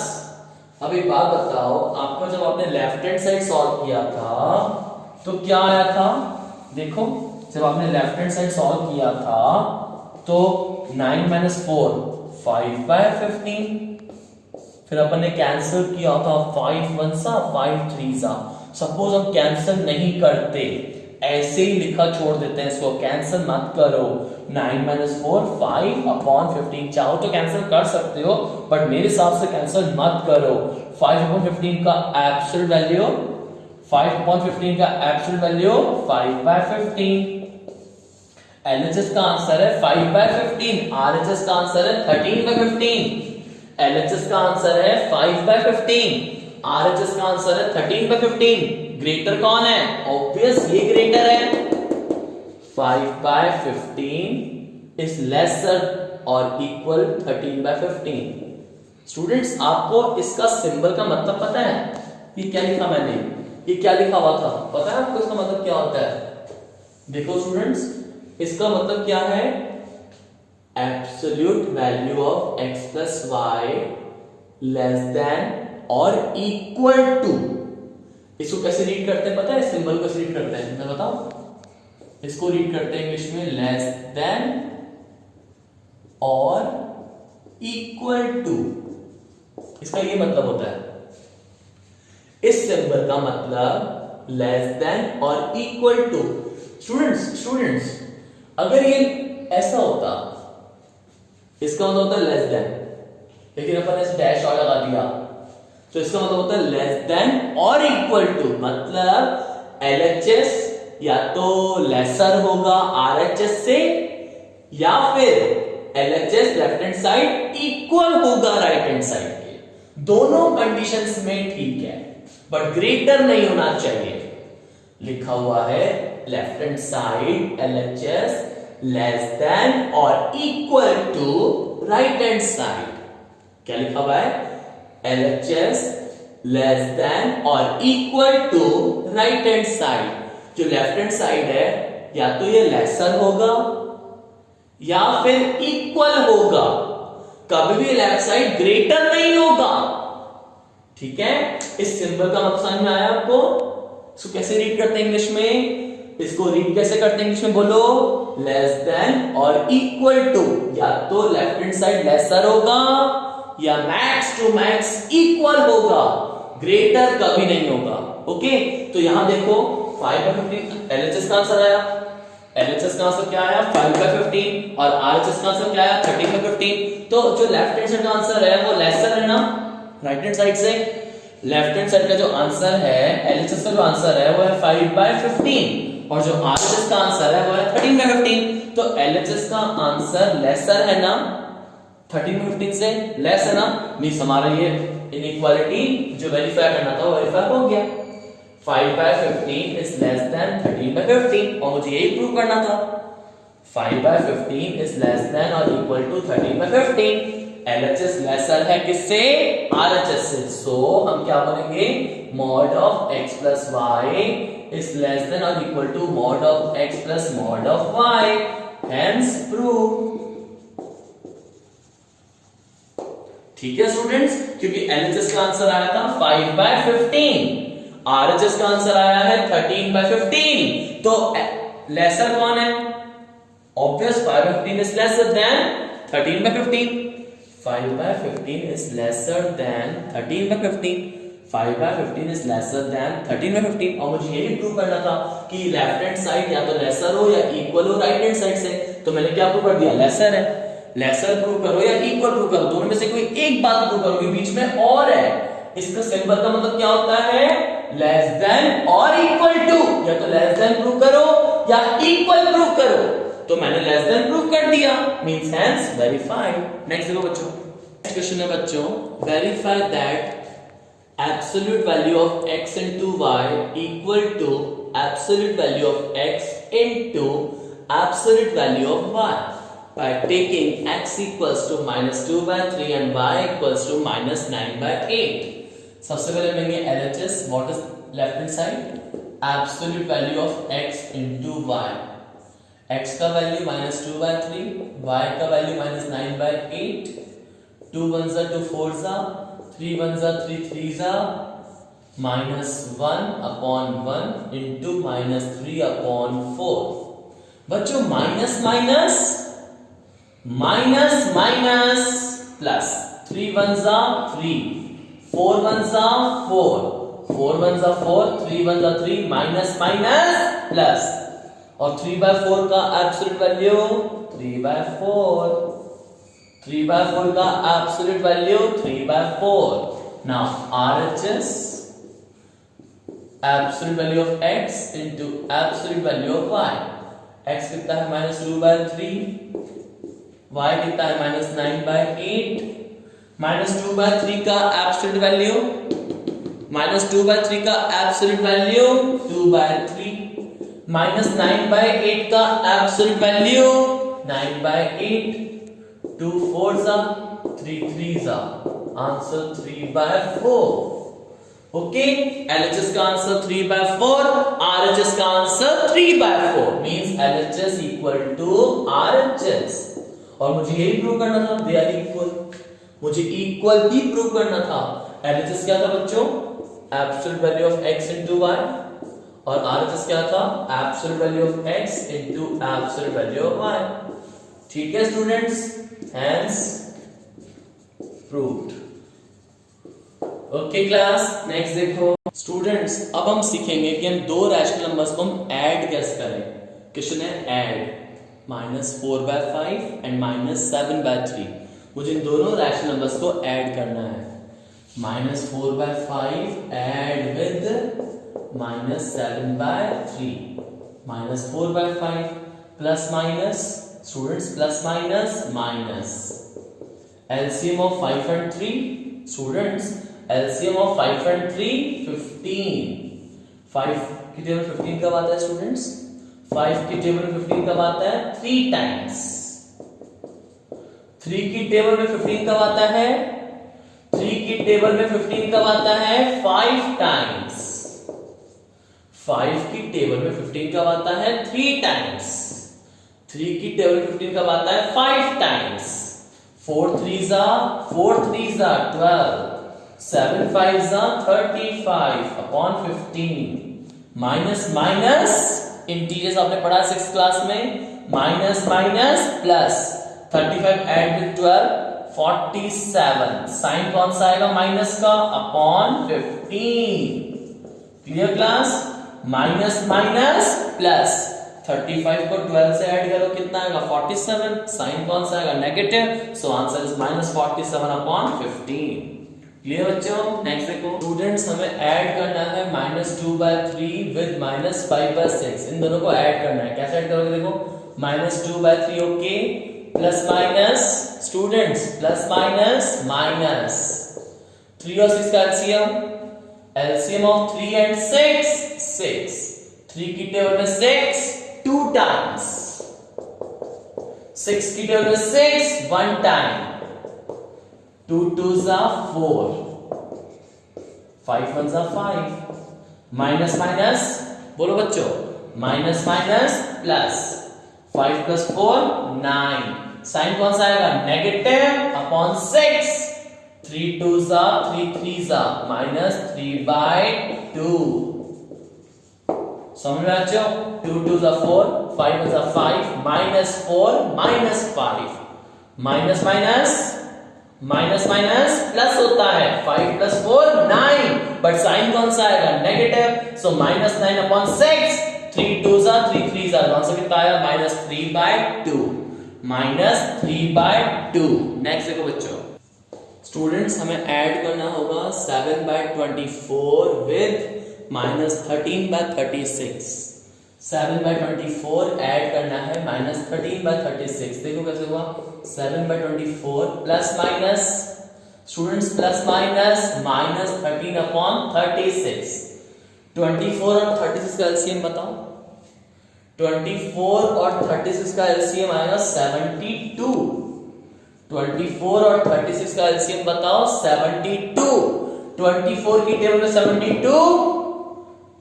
अब एक बात बताओ, आपको जब आपने लेफ्ट हैंड साइड सॉल्व किया था तो क्या आया था, देखो जब आपने लेफ्ट हैंड साइड सॉल्व किया था तो 9 minus 4 5/15, फिर अपन ने कैंसिल किया था, 5 1s are 5 3s are। Suppose हम कैंसिल नहीं करते, ऐसे ही लिखा छोड़ देते हैं इसको, कैंसिल मत करो। 9 minus 4 5/15, चाहो तो कैंसिल कर सकते हो बट मेरे हिसाब से कैंसिल मत करो। 5/15 का एब्सोल्यूट वैल्यू 5/15 का एब्सोल्यूट वैल्यू 5/15। LHS का आंसर है 5/15, RHS का आंसर है 13/15। LHS का आंसर है 5/15, RHS का आंसर है 13/15। ग्रेटर कौन है, ऑब्वियस ये ग्रेटर है। 5/15 इज लेसर और इक्वल 13/15। स्टूडेंट्स आपको इसका सिंबल का मतलब पता है, ये क्या लिखा मैंने, ये क्या लिखा हुआ था पता है आपको, इसका मतलब क्या होता है। देखो स्टूडेंट्स इसका मतलब क्या है, absolute value of x plus y less than और इक्वल टू। इसको कैसे रीड करते हैं पता है, सिंबल को कैसे रीड करते हैं मैं बताऊं, इसको रीड करते हैं इंग्लिश में लेस देन और इक्वल टू। इसका ये मतलब होता है, इस सिंबल का मतलब लेस देन और इक्वल टू। स्टूडेंट्स अगर ये ऐसा होता, इसका मतलब होता है लेस देन, लेकिन अपन ऐसे डैश और लगा दिया तो इसका मतलब होता है लेस देन और इक्वल टू, मतलब LHS या तो लेसर होगा RHS से, या फिर LHS left hand side equal होगा राइट हैंड साइड के। दोनों कंडीशंस में ठीक है, बट ग्रेटर नहीं होना चाहिए। लिखा हुआ है left hand side LHS less than और equal to right hand side. क्या लिखा हुआ है? LHS लेस देन और equal to right hand side. जो लेफ्ट हैंड साइड है या तो ये लेसर होगा या फिर इक्वल होगा, कभी भी लेफ्ट साइड ग्रेटर नहीं होगा। ठीक है, इस सिंबल का मतलब समझ में आया आपको? इसको कैसे रीड करते हैं इंग्लिश में? इसको रीड कैसे करते हैं इंग्लिश में? बोलो, लेस देन और इक्वल टू। या तो लेफ्ट हैंड साइड लेसर होगा या मैक्स टू मैक्स इक्वल होगा, ग्रेटर कभी नहीं होगा। ओके, तो यहां देखो 5/15 LHS का आंसर आया। LHS का आंसर क्या आया? 5/15 और RHS का आंसर क्या आया? 13/15। तो जो लेफ्ट हैंड साइड का आंसर है वो लेसर है ना राइट हैंड साइड से। लेफ्ट हैंड साइड का जो आंसर है, LHS का जो आंसर है वो है 5/15 और जो RHS का आंसर है वो है 13/15। तो LHS का आंसर लेसर है ना 13/15 से, लेस है ना, मींस हमारा ये इनइक्वालिटी जो वेरीफाई करना था वो वेरीफाई हो गया। 5/15 इज लेस देन 13/15 और मुझे यही प्रूव करना था। 5/15 इज लेस देन और इक्वल टू 13/15। LHS लेसर है किससे? RHS से। सो हम क्या बोलेंगे? Mod of x plus y is less than और equal to mod of x plus mod of y, hence prove. ठीक है स्टूडेंट्स, क्योंकि LHS का आंसर आया था 5/15, RHS का आंसर आया है 13/15, तो लेसर कौन है? Obvious 5/15 is lesser than 13/15। 5/15 is lesser than 13/15. 5/15 is lesser than 13/15 और मुझे ये भी प्रूव करना था कि लेफ्ट हैंड साइड या तो लेसर हो या इक्वल हो राइट हैंड साइड से। तो मैंने क्या प्रूव कर दिया? लेसर है। लेसर प्रूव करो या इक्वल प्रूव करो, दोनों में से कोई एक बात प्रूव करोगे, बीच में और है। इसका सिंबल का मतलब क्या होता है? लेस देन और इक्वल टू। या तो लेस देन प्रूव करो या इक्वल प्रूव करो। तो मैंने लेस देन प्रूव कर दिया, मींस हेंस वेरीफाइड। नेक्स्ट देखो बच्चों, नेक्स्ट क्वेश्चन है बच्चों, verify that absolute value of x into y equal to absolute value of x into absolute value of y by taking x equals to -2/3 and y equals to -9/8. सबसे पहले लेंगे LHS, what is left hand side? Absolute value of x into y. x का value -2/3, y का value -9/8, 2 1s are 2 4s are, 3 1s are 3 3s are, -1/1 into -3/4. बच्चों minus minus minus minus plus, 3 1s are 3, 4 1s are 4, 4 1s are 4, 3 1s are 3, minus minus plus, और 3/4 का absolute value 3/4, 3/4 का absolute value 3/4. Now RHS absolute value of x into absolute value of y. x कितना है? -2/3, y कितना है? -9/8. -2/3 का absolute value, -2/3 का absolute value 2/3, -9/8 का एब्सोल्यूट वैल्यू 9/8, 2 4s are 3 3s are, answer 3/4. Okay, LHS का आंसर 3/4, RHS का answer 3/4, means LHS equal to RHS। और मुझे यही प्रूव करना था, दे आर इक्वल, मुझे इक्वल ही प्रूव करना था। LHS क्या था बच्चों? Absolute value of x into y, और RHS क्या था? Absolute value of x into absolute value of y. ठीक है students, hence proved. Okay class, next देखो स्टूडेंट्स, अब हम सीखेंगे कि हम दो रैशनल नंबर्स को हम ऐड कैसे करें। क्वेश्चन है ऐड -4/5 एंड -7/3। मुझे इन दोनों रैशनल नंबर्स को ऐड करना है। -4/5 add with -7/3, -4/5 plus minus, students plus minus minus, LCM of 5 and 3, students LCM of 5 and 3 15। 5 की टेबल 15 कब आता है स्टूडेंट्स? 5 की टेबल 15 कब आता है? 3 टाइम्स। 3 की टेबल में 15 कब आता है? 3 की टेबल में 15 कब आता है? 5 टाइम्स। 5 की टेबल में 15 कब आता है? 3 टाइम्स। 3 की टेबल में 15 कब आता है? 5 times. 4 3s are 12, 7 5s are 35 upon 15। Minus minus integers आपने पढ़ा 6th क्लास में, minus minus plus, 35 add with 12 47। Sign कौन सा आएगा माइनस का? Upon 15। Clear class? Minus minus plus, 35 को 12 से ऐड करो कितना आएगा? 47। साइन कौन सा आएगा? Negative, so answer is -47 upon 15। Clear बच्चों? नेक्स्ट देखो स्टूडेंट्स, हमें ऐड करना है -2/3 विद -5/6। इन दोनों को ऐड करना है। कैसे ऐड करोगे? देखो -2/3 okay, plus minus, students plus minus minus, 3 और 6 का एलसीएम, LCM of 3 and 6 6। 3 की टेबल में 6 2 टाइम्स, 6 की टेबल में 6 1 time, 2 2s are 4, 5 1s are 5। Minus minus बोलो बच्चों, माइनस माइनस प्लस, 5 + 4 9। साइन कौन सा आएगा? Negative upon 6। 3 2s are 3 3s are -3/2। समझ में बच्चों? 2 2s are 4, 5 1s are 5, -4 -5। Minus minus minus minus plus होता है, 5 + 4 9, बट साइन कौन सा आएगा? Negative, so -9 upon 6। 3 2s are 3 3s are, कौन सा कितना आएगा? -3/2, -3/2। नेक्स्ट देखो बच्चों स्टूडेंट्स, हमें ऐड करना होगा 7/24 विद -13/36। 7/24 ऐड करना है -13/36। देखो कैसे हुआ? 7/24 plus minus, students plus minus -13 upon 36। 24 और 36 का एलसीएम बताओ। 24 और 36 का एलसीएम आएगा 72। 24 और 36 का एलसीएम बताओ 72। 24 की टेबल में 72,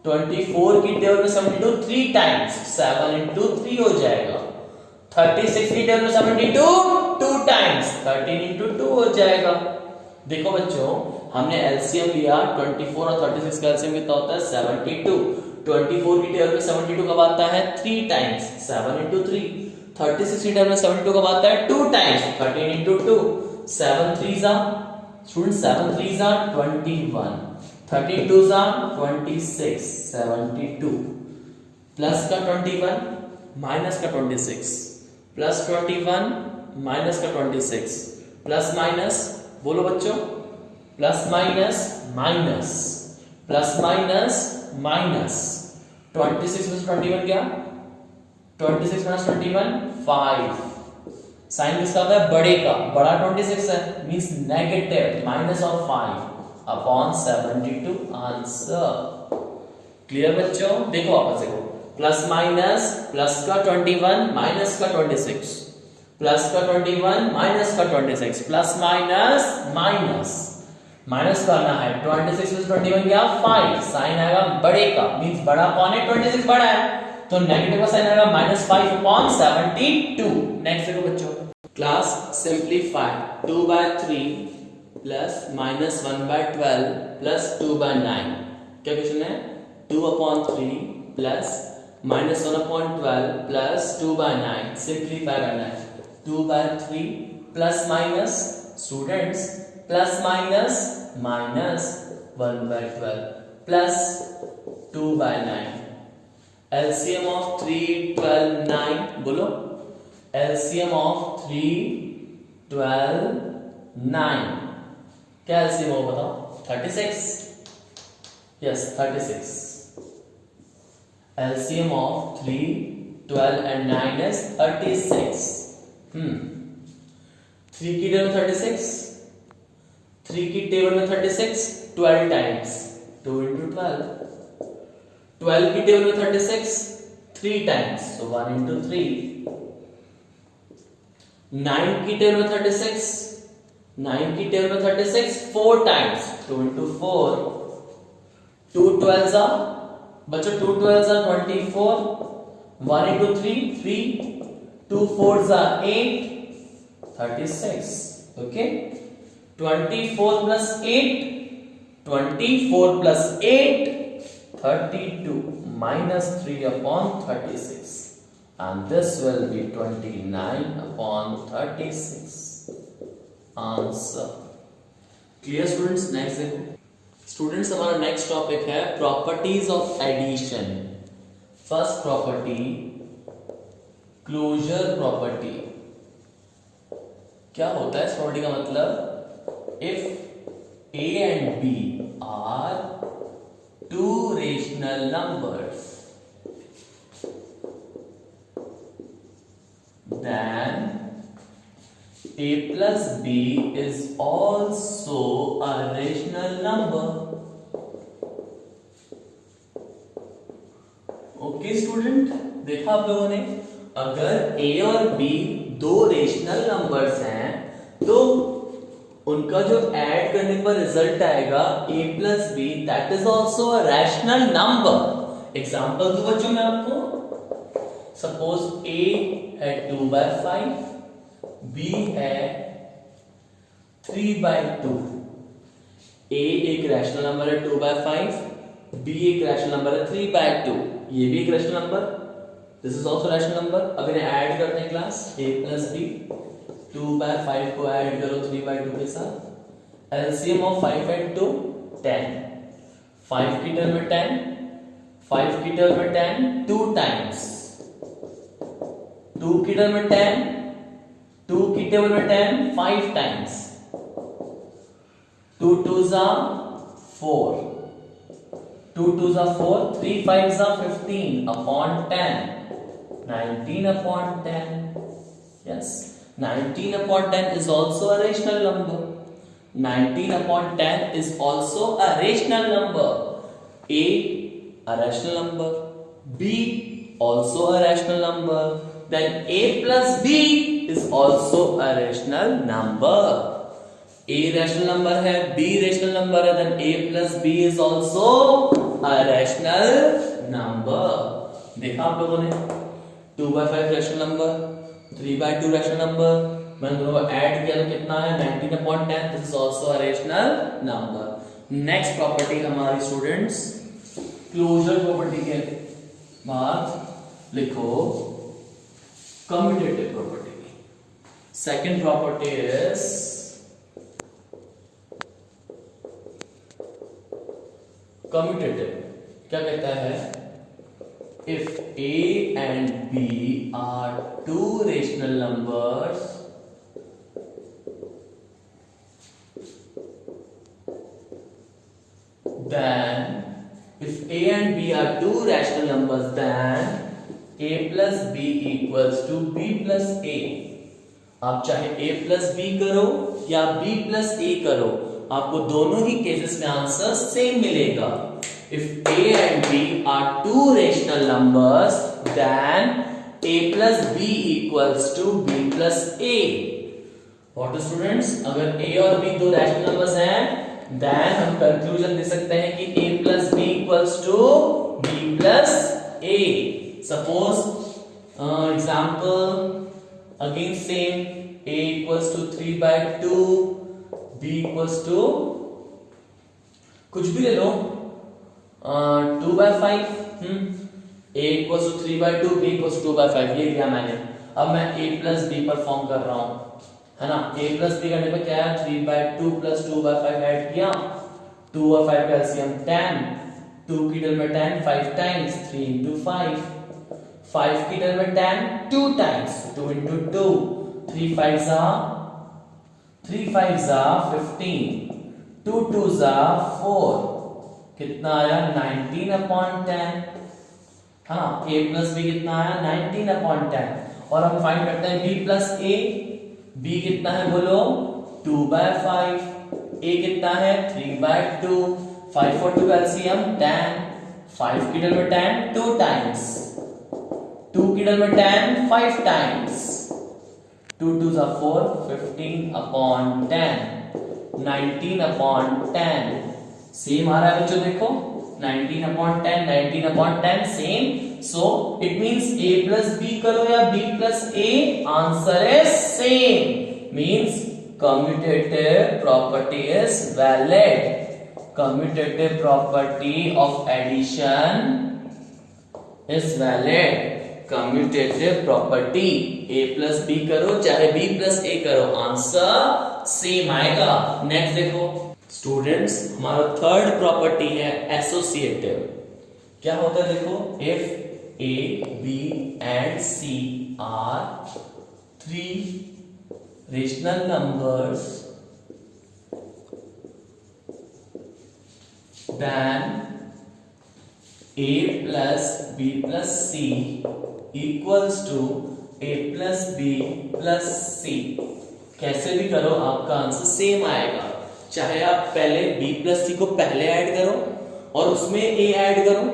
24 की टेबल में 72 3 टाइम्स, 7 × 3 हो जाएगा। 36 की टेबल में 72 2 टाइम्स, 13 × 2 हो जाएगा। देखो बच्चों, हमने एलसीएम लिया 24 और 36 का एलसीएम कितना होता है? 72। 24 की टेबल में 72 कब आता है? 3 टाइम्स, 7 × 3। 36 की टेबल में 72 कब आता है? 2 times, 13 × 2। 7 3s are, student 7 3s are 21, 13 2s are 26, 72। Plus का 21 माइनस का 26, प्लस 21 माइनस का 26, प्लस माइनस बोलो बच्चों, plus minus minus, plus minus minus. 26 + 21 क्या? 26 - 21 5। साइन किसका होता है? बड़े का। बड़ा 26 है, means negative, -5 upon 72 answer. Clear बच्चों? देखो वापस देखो, प्लस माइनस, प्लस का 21 माइनस का 26, प्लस का 21 माइनस का 26, प्लस माइनस माइनस, माइनस करना है। 26 + 21 क्या? 5। साइन आएगा बड़े का, मींस बड़ा कौन है? 26 बड़ा है, तो नेगेटिव का साइन आएगा -5 अपॉन 72। नेक्स्ट देखो बच्चों, क्लास सिंप्लीफाई 2/3 प्लस -1/12 प्लस 2/9। क्या क्वेश्चन है? 2/3 प्लस -1/12 प्लस 2/9। सिंप्लीफाई करना है। 2/3 plus minus students plus minus minus 1/12 plus 2/9। LCM of 3, 12, 9 बोलो। एलसीएम ऑफ 3, 12, 9 क्या एलसीएम हो बताओ? 36। Yes 36। LCM of 3, 12 and 9 is 36. 3 की टेबल में 36, 3 की टेबल में 36 12 टाइम्स 2 into 12। 12 की टेबल में 36 3 टाइम्स so 1 into 3। 9 की टेबल में 36, 9 की टेबल में 36 4 टाइम्स 2 into 4। 2 12s are बच्चों 2 12s are 24, 1 into 3 3, 2 4s are 8, 36। okay, 24 plus 8, 24 plus 8 32 minus 3 upon 36 and this will be 29 upon 36 answer। clear students? next देखो students, हमारा next topic है properties of addition. First property closure property. क्या होता है इस property का मतलब? If a and b are two rational numbers then a plus b is also a rational number। Okay student, देखा आप लोगों ने, अगर a और b दो रेशनल नंबर्स हैं तो उनका जो ऐड करने पर रिजल्ट आएगा a plus b that is also a rational number. Example दो बच्चों मैं आपको। सपोज a है 2/5, b है 3/2। a एक रैशनल नंबर है 2/5, b एक रैशनल नंबर है 3/2। ये भी एक rational number, this is also rational number. अब इन्हें ऐड करते हैं क्लास, a प्लस b। 2/5 को ऐड करो 3/2 के साथ। LCM of 5 and 2 10। 5 की टर्म में 10, 5 की टर्म में 10 2 टाइम्स। 2 की टर्म में 10, 2 की टेबल में 10 5 times. 2 2s are 4, 2 2s are 4, 3 5s are 15 upon 10, 19 upon 10। yes, 19 upon 10 is also a rational number। 19 upon 10 is also a rational number। a rational number, b also a rational number, then a plus b is also a rational number। a rational number है, b rational number है, then a plus b is also a rational number। देखा आप लोगों ने, 2/5 rational number, 3/2 rational number, मैंने दोनों को add किया तो कितना है 19 upon 10, this is also a rational number। Next property हमारी स्टूडेंट्स क्लोजर प्रॉपर्टी के बाद लिखो commutative property। second property is commutative। क्या कहता है? if a and b are two rational numbers then if a and b are two rational numbers then a plus b equals to b plus a। आप चाहे a plus b करो या b plus a करो, आपको दोनों ही cases में answer same मिलेगा। If a and b are two rational numbers then a plus b equals to b plus a। What students? अगर a और b दो रैशनल नंबर्स हैं then हम कंक्लूजन दे सकते हैं कि a plus b equals to b plus a। Suppose example again same, a equals to 3/2, b equals to कुछ भी ले लो 2/5। a equals to 3/2, b equals to 2/5 ये लिया मैंने। अब मैं a plus b परफॉर्म कर रहा हूं। है ना। a प्लस बी करने पे क्या है 3/2 प्लस 2/5 ऐड किया, 2 और 5 का एलसीएम 10, 2 की टर्म में 10 5 टाइम्स 3 into 5, 5 की टर्म में 10 2 टाइम्स 2 into 2, 3 5 15, 2 2 4, कितना आया 19/10, हाँ a प्लस बी कितना आया 19/10। और हम फाइंड करते हैं b प्लस a, b कितना है बोलो 2/5, a कितना है 3/2, 5 और 2 एलसीएम 10, 5 की टर्म में 10 2 टाइम्स, 2 की टर्म में 10 5 टाइम्स, 2 2 4 15/10, 19/10 सेम आ रहा है बच्चों देखो 19/10 same. So it means a plus b करो या b plus a, answer is same, means commutative property is valid. Commutative property of addition is valid. Commutative property a plus b करो चाहे b plus a करो, answer same आएगा। Next देखो students, हमारा third property है associative. क्या होता है देखो, if a b and c are three rational numbers then a plus b plus c equals to a plus b plus c। कैसे भी करो आपका आंसर सेम आएगा, चाहे आप पहले b प्लस c को पहले ऐड करो और उसमें a ऐड करो,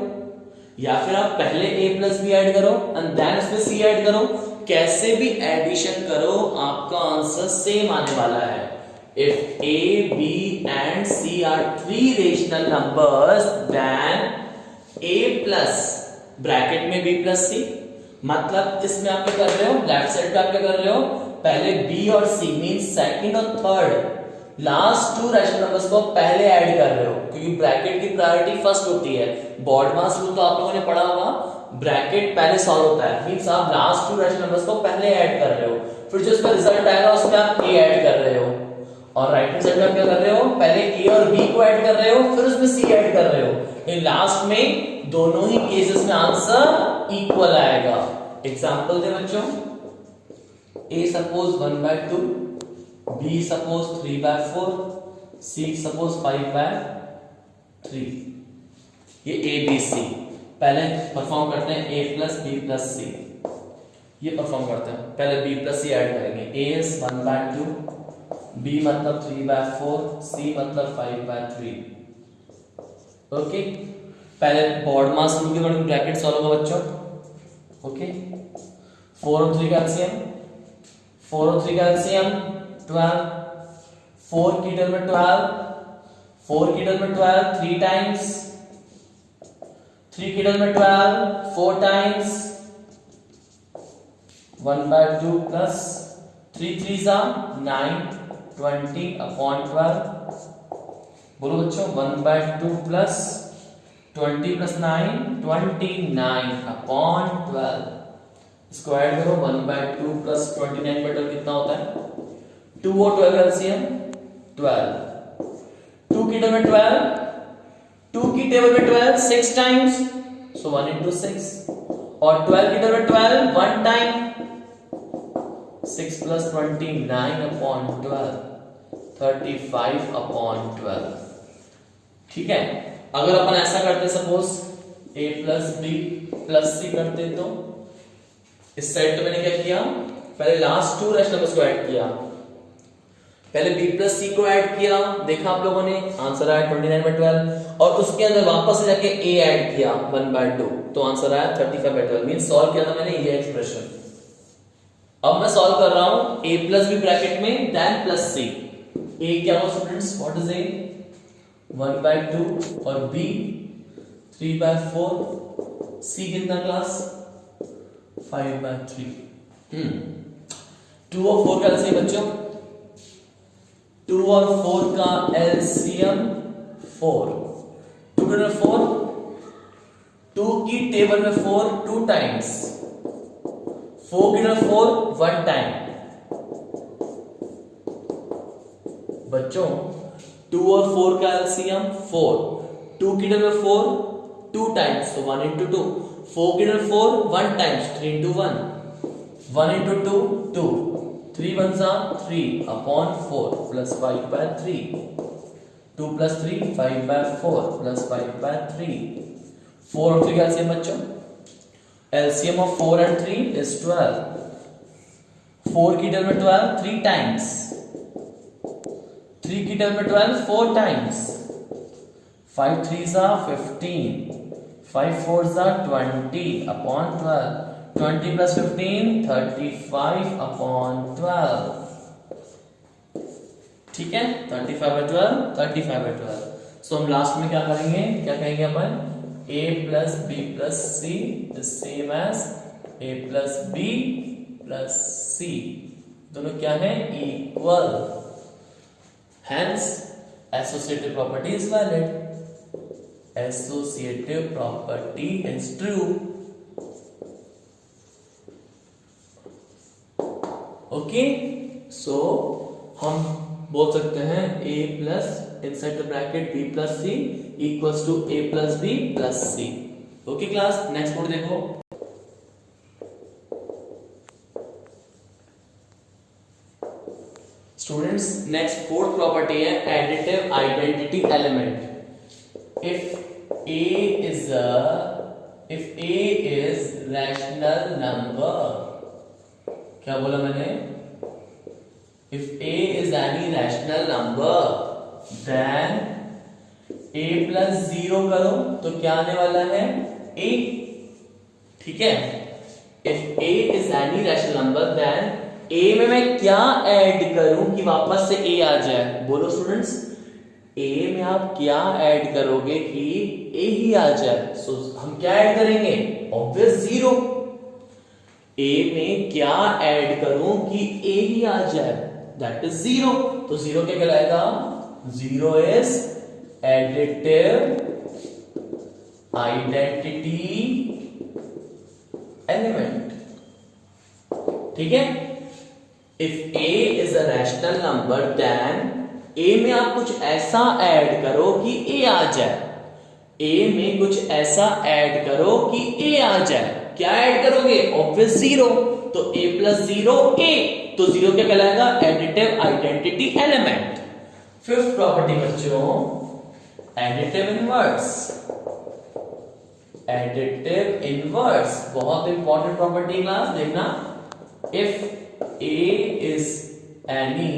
या फिर आप पहले a प्लस b ऐड करो एंड देन उसमें c ऐड करो, कैसे भी एडिशन करो आपका आंसर सेम आने वाला है। If a b and c are three rational numbers then a plus bracket में b प्लस c, मतलब इसमें आप क्या कर रहे हो, लेफ्ट साइड पे आप क्या कर रहे हो, पहले b और c मींस सेकंड और third last to rational numbers को पहले ऐड कर रहे हो, क्योंकि ब्रैकेट की प्रायोरिटी फर्स्ट होती है। बॉडमास रूल तो आप लोगों ने पढ़ा होगा, ब्रैकेट पहले सॉल्व होता है, मींस आप लास्ट टू रैशनल नंबर्स को पहले ऐड कर रहे हो, फिर जो इसका रिजल्ट आएगा उसमें आप a ऐड कर रहे हो, और राइट हैंड साइड में आप क्या कर रहे हो, पहले a और b को ऐड कर रहे हो फिर उसमें c ऐड कर रहे हो। इन लास्ट में दोनों ही केसेस में आंसर इक्वल आएगा। एग्जांपल दे बच्चों, a suppose 1/2, b suppose 3/4, c suppose 5/3। ये a b c पहले परफॉर्म करते हैं, a plus b plus c, ये परफॉर्म करते हैं। पहले b प्लस c ऐड करेंगे, a इज 1/2, b मतलब 3/4, c मतलब 5/3। ओके, पहले बॉड मास रूल के अकॉर्डिंग ब्रैकेट सॉल्व होगा बच्चों। ओके, 4 और 3 का एलसीएम, 4 और 3 का एलसीएम 12, 4 की टर्म में 12, 4 की टर्म में 12 3 टाइम्स, 3 की टर्म में 12 4 टाइम्स, 1/2 प्लस 3 3 9 20/12। बोलो बच्चों, 1/2 प्लस 20 प्लस 9 29/12। इसको ऐड करो, 1/2 प्लस 29/12 कितना होता है, 2 और 12 एलसीएम 12, 2 की टेबल में 12, 2 की टेबल में 12 6 टाइम्स, सो 1 into 6, और 12 की टेबल में 12 1 टाइम, 6 plus 29/12 35/12। ठीक है, अगर अपन ऐसा करते suppose a plus b plus c करते तो इस साइड तो मैंने क्या किया, पहले लास्ट टू रैशनल नंबर्स को ऐड किया, पहले b प्लस c को ऐड किया, देखा आप लोगों ने आंसर आया 29/12, और उसके अंदर वापस से जाके a ऐड किया 1/2, तो आंसर आया 35/12। मींस सॉल्व किया था मैंने ये एक्सप्रेशन। अब मैं सॉल्व कर रहा हूं a प्लस b ब्रैकेट में देन प्लस c। a क्या हो स्टूडेंट्स, व्हाट इज a, 1/2 और b 3/4, c कितना क्लास 5/3। 2 और 4 का एलसीएम बच्चों, 2 और 4 का एलसीएम 4, 2 की टेबल 4, 2 की टेबल में 4 2 टाइम्स, 4 की टेबल 4 1 टाइम, बच्चों 2 और 4 का एलसीएम 4, 2 की टर्म में 4 2 टाइम्स तो 1 into 2, 4 की term 4 1 times 3 into 1, 1 into 2 2, 3 1s are 3 upon 4 plus 5 by 3, 2 plus 3 5 by 4 plus 5 by 3, 4 और 3 का एलसीएम बच्चों, एलसीएम ऑफ 4 and 3 is 12, 4 की टर्म में 12 3 टाइम्स, 3 की टर्म में 12 4 times, 5 3s are 15, 5 4s are 20 upon 12, 20 plus 15 35 upon 12, ठीक है 35 by 12 35 by 12। सो हम लास्ट में क्या करेंगे, क्या कहेंगे अपन, a plus b plus c is same as a plus b plus c, दोनों क्या है equal, hence associative property is valid, associative property is true, okay. So हम बोल सकते हैं a plus inside the bracket b plus c equals to a plus b plus c। Okay class, next board देखो। Students next fourth property है additive identity element. If a is rational number, क्या बोला मैंने, if a is any rational number then a plus 0 करो तो क्या आने वाला है a, ठीक है। if a is any rational number then a में मैं क्या ऐड करूं कि वापस से a आ जाए, बोलो स्टूडेंट्स, a में आप क्या ऐड करोगे कि a ही आ जाए। सो हम क्या ऐड करेंगे, ऑब्वियस 0। a में क्या ऐड करूं कि a ही आ जाए, दैट इज 0। तो 0 क्या कहलाएगा, 0 इज एडिटिव आइडेंटिटी एलिमेंट, ठीक है। If a is a rational number then a में आप कुछ ऐसा ऐड करो कि a आ जाए, a में कुछ ऐसा ऐड करो कि a आ जाए, क्या ऐड करोगे, ऑब्वियस 0। तो a प्लस 0 a, तो 0 क्या कहलाएगा, additive identity element. Fifth property बच्चों एडिटिव इनवर्स। एडिटिव इनवर्स बहुत इंपॉर्टेंट प्रॉपर्टी क्लास, देखना। If a is any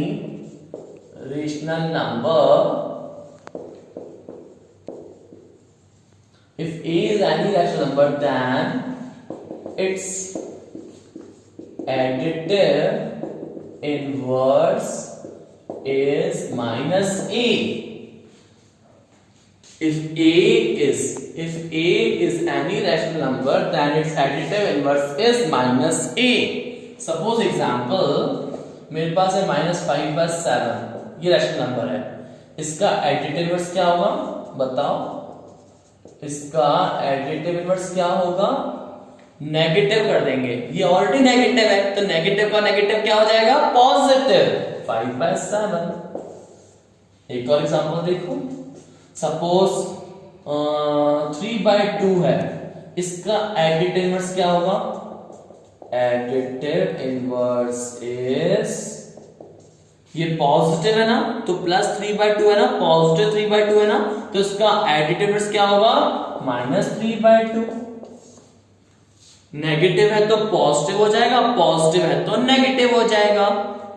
rational number, if a is any rational number then its additive inverse is minus a. If a is any rational number then its additive inverse is minus a. Suppose example मेरे पास है -5/7, ये rational number है, इसका additive inverse क्या होगा बताओ, इसका additive inverse क्या होगा, नेगेटिव कर देंगे, ये ऑलरेडी नेगेटिव है तो नेगेटिव का नेगेटिव क्या हो जाएगा, पॉजिटिव 5/7। एक और एग्जांपल देखो, सपोज 3/2 है, इसका एडिटिव इनवर्स क्या होगा, एडिटिव इनवर्स इज, ये पॉजिटिव है ना तो +3/2 है ना, पॉजिटिव 3/2 है ना, तो इसका एडिटिव इनवर्स क्या होगा, -3/2। नेगेटिव है तो पॉजिटिव हो जाएगा, पॉजिटिव है तो नेगेटिव हो जाएगा।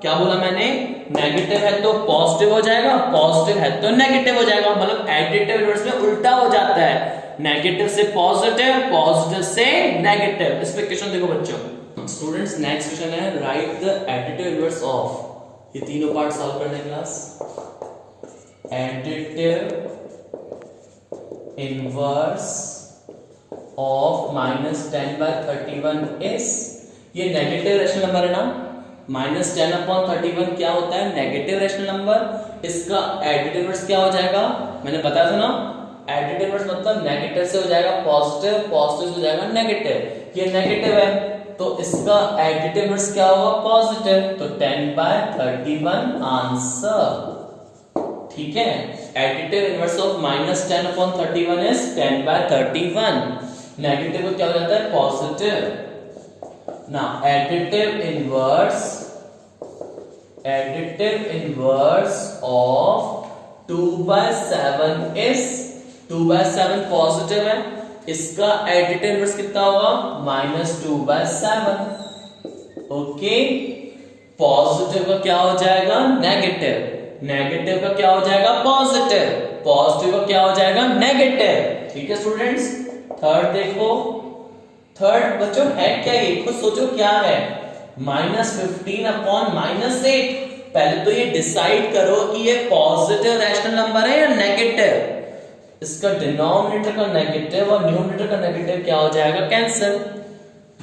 क्या बोला मैंने, नेगेटिव है तो पॉजिटिव हो जाएगा, पॉजिटिव है तो नेगेटिव हो जाएगा, मतलब एडिटिव इनवर्स में उल्टा हो जाता है, नेगेटिव से पॉजिटिव, पॉजिटिव से नेगेटिव। इस पे क्वेश्चन देखो बच्चों। स्टूडेंट्स नेक्स्ट क्वेश्चन है right the additive inverse of, ये तीनों पार्ट सॉल्व करने class. Additive inverse of -10/31 is, ये नेगेटिव रैशनल नंबर है ना, -10/31 क्या होता है, नेगेटिव रैशनल नंबर। इसका एडिटिव इनवर्स क्या हो जाएगा, मैंने बताया था ना, एडिटिव इनवर्स मतलब नेगेटिव से हो जाएगा पॉजिटिव, पॉजिटिव से हो जाएगा नेगेटिव, ये नेगेटिव है तो इसका एडिटिव इनवर्स क्या होगा, पॉजिटिव, तो 10/31 आंसर। ठीक है, additive inverse of -10/31 is 10/31। Negative को क्या हो जाता है, पॉजिटिव। ना additive inverse of 2/7 is 2/7 positive है, इसका एडिटिव इनवर्स कितना होगा, -2/7। ओके, पॉजिटिव का क्या हो जाएगा, नेगेटिव, नेगेटिव का क्या हो जाएगा, पॉजिटिव, पॉजिटिव का क्या हो जाएगा, नेगेटिव। ठीक है स्टूडेंट्स, थर्ड देखो, थर्ड बच्चों है क्या, ये खुद सोचो क्या है, -15/-8। पहले तो ये डिसाइड करो कि ये पॉजिटिव रैशनल नंबर है या नेगेटिव। इसका डिनोमिनेटर का नेगेटिव और न्यूमरेटर का नेगेटिव क्या हो जाएगा, कैंसिल।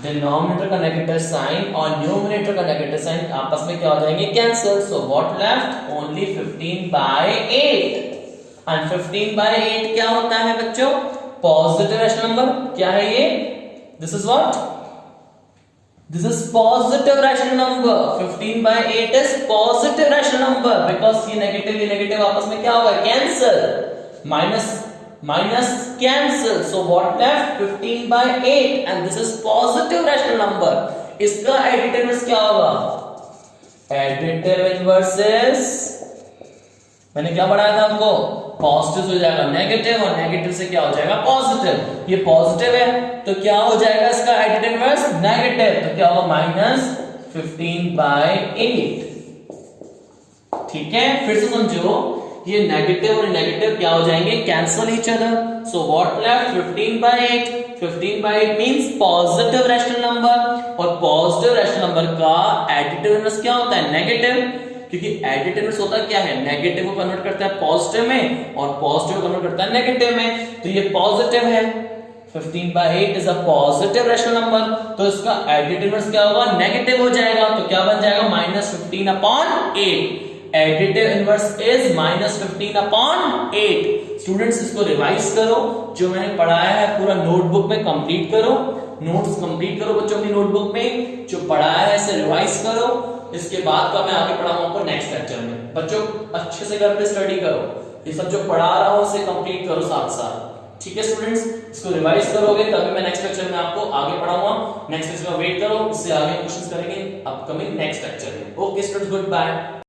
डिनोमिनेटर का नेगेटिव साइन और न्यूमरेटर का नेगेटिव साइन आपस में क्या हो जाएंगे, cancel. So what left, only 15/8। And 15/8 क्या होता है बच्चों, पॉजिटिव रैशनल नंबर। क्या है ये, this is what, this is positive rational number. 15/8 is positive rational number because ये नेगेटिव आपस में क्या होगा, cancel, minus cancel, so what left, 15/8 and this is positive rational number। इसका एडिटिव इनवर्स क्या होगा, एडिटिव इनवर्स इज, मैंने क्या पढ़ाया था आपको, पॉजिटिव हो जाएगा नेगेटिव और नेगेटिव से क्या हो जाएगा, पॉजिटिव। ये पॉजिटिव है तो क्या हो जाएगा इसका एडिटिव इनवर्स, नेगेटिव, तो क्या होगा, -15/8। ठीक है, फिर से समझो, ये नेगेटिव और नेगेटिव क्या हो जाएंगे, cancel each other. So what left, 15/8। 15/8 means positive rational number, और पॉजिटिव रैशनल नंबर का एडिटिव इनवर्स क्या होता है, नेगेटिव, क्योंकि एडिटिव इनवर्स होता क्या है, नेगेटिव को कन्वर्ट करता है पॉजिटिव में और पॉजिटिव को कन्वर्ट करता है नेगेटिव में, तो ये पॉजिटिव है। 15/8 is a positive rational number, तो इसका एडिटिव इनवर्स क्या होगा, नेगेटिव हो जाएगा, तो क्या बन जाएगा, -15/8। Additive inverse is -15/8। स्टूडेंट्स इसको रिवाइज करो, जो मैंने पढ़ाया है पूरा नोटबुक में कंप्लीट करो, नोट्स कंप्लीट करो बच्चों अपनी नोटबुक में, जो पढ़ाया है इसे रिवाइज करो। इसके बाद का मैं आगे पढ़ाऊंगा आपको नेक्स्ट लेक्चर में। बच्चों अच्छे से घर पे स्टडी करो, ये सब जो पढ़ा रहा हूं उसे कंप्लीट करो साथ साथ। ठीक है स्टूडेंट्स, इसको रिवाइज करोगे तभी मैं नेक्स्ट लेक्चर में आपको आगे पढ़ाऊंगा। नेक्स्ट लेक्चर में वेट करो, इससे आगे क्वेश्चंस करेंगे अपकमिंग नेक्स्ट लेक्चर में। Okay students, good bye.